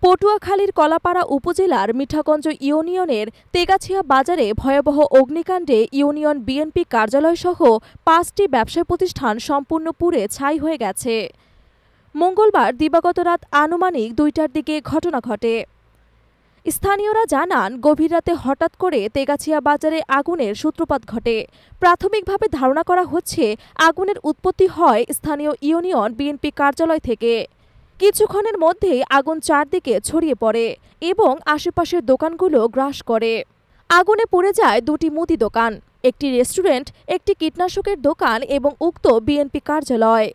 পটুয়াখালীর কলাপাড়া উপজেলার মিঠাগঞ্জ ইউনিয়নের তেগাছিয়া বাজারে ভয়াবহ অগ্নিকাণ্ডে ইউনিয়ন বিএনপি কার্যালয়সহ ৫টি ব্যবসায় প্রতিষ্ঠান সম্পূর্ণ পুড়ে ছাই হয়ে গেছে। মঙ্গলবার দিবাগত রাত আনুমানিক ২টার দিকে ঘটনা ঘটে। স্থানীয়রা জানান, গভীর রাতে হঠাৎ করে তেগাছিয়া বাজারে আগুনের সূত্রপাত ঘটে। প্রাথমিকভাবে ধারণা করা হচ্ছে আগুনের উৎপত্তি হয় স্থানীয় ইউনিয়ন বিএনপি কার্যালয় থেকে। কিছুক্ষণের মধ্যেই আগুন চারদিকে ছড়িয়ে পড়ে এবং আশেপাশের দোকানগুলো গ্রাস করে। আগুনে পুড়ে যায় ২টি মুদি দোকান, একটি রেস্টুরেন্ট, একটি কীটনাশকের দোকান এবং উক্ত বিএনপি কার্যালয়।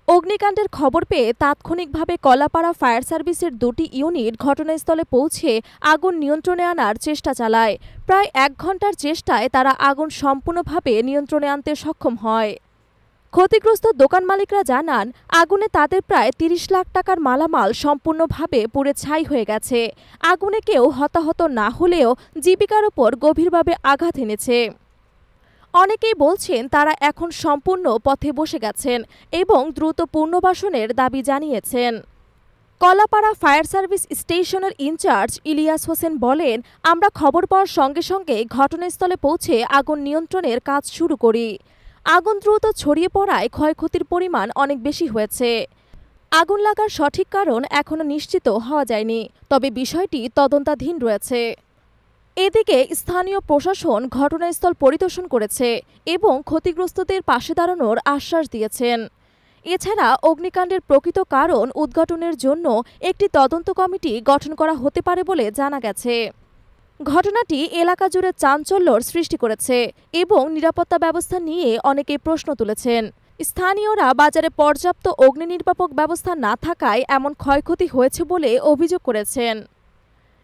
অগ্নিকাণ্ডের খবর পেয়ে তাৎক্ষণিকভাবে কলাপাড়া ফায়ার সার্ভিসের ২টি ইউনিট ঘটনাস্থলে পৌঁছে আগুন নিয়ন্ত্রণে আনার চেষ্টা চালায়। প্রায় ১ ঘণ্টার চেষ্টায় তারা আগুন সম্পূর্ণভাবে নিয়ন্ত্রণে আনতে সক্ষম হয়। ক্ষতিগ্রস্ত দোকান মালিকরা জানান, আগুনে তাদের প্রায় ৩০ লাখ টাকার মালামাল সম্পূর্ণভাবে পুড়ে ছাই হয়ে গেছে। আগুনে কেউ হতাহত না হলেও জীবিকার ওপর গভীরভাবে আঘাত এনেছে। অনেকেই বলছেন তারা এখন সম্পূর্ণ পথে বসে গেছেন এবং দ্রুত পুনর্বাসনের দাবি জানিয়েছেন। কলাপাড়া ফায়ার সার্ভিস স্টেশনের ইনচার্জ ইলিয়াস হোসেন বলেন, আমরা খবর পাওয়ার সঙ্গে সঙ্গে ঘটনাস্থলে পৌঁছে আগুন নিয়ন্ত্রণের কাজ শুরু করি। আগুন দ্রুত ছড়িয়ে পড়ায় ক্ষয়ক্ষতির পরিমাণ অনেক বেশি হয়েছে। আগুন লাগার সঠিক কারণ এখনো নিশ্চিত হওয়া যায়নি, তবে বিষয়টি তদন্তাধীন রয়েছে। এদিকে স্থানীয় প্রশাসন ঘটনাস্থল পরিদর্শন করেছে এবং ক্ষতিগ্রস্তদের পাশে দাঁড়ানোর আশ্বাস দিয়েছেন। এছাড়া অগ্নিকাণ্ডের প্রকৃত কারণ উদ্ঘাটনের জন্য একটি তদন্ত কমিটি গঠন করা হতে পারে বলে জানা গেছে। ঘটনাটি এলাকা জুড়ে চাঞ্চল্যর সৃষ্টি করেছে এবং নিরাপত্তা ব্যবস্থা নিয়ে অনেকেই প্রশ্ন তুলেছেন। স্থানীয়রা বাজারে পর্যাপ্ত অগ্নি নির্বাপক ব্যবস্থা না থাকায় এমন ক্ষয়ক্ষতি হয়েছে বলে অভিযোগ করেছেন।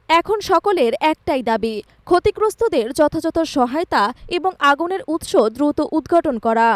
এখন সকলের একটাই দাবি, ক্ষতিগ্রস্তদের যথাযথ সহায়তা এবং আগুনের উৎস দ্রুত উদ্ঘাটন করা।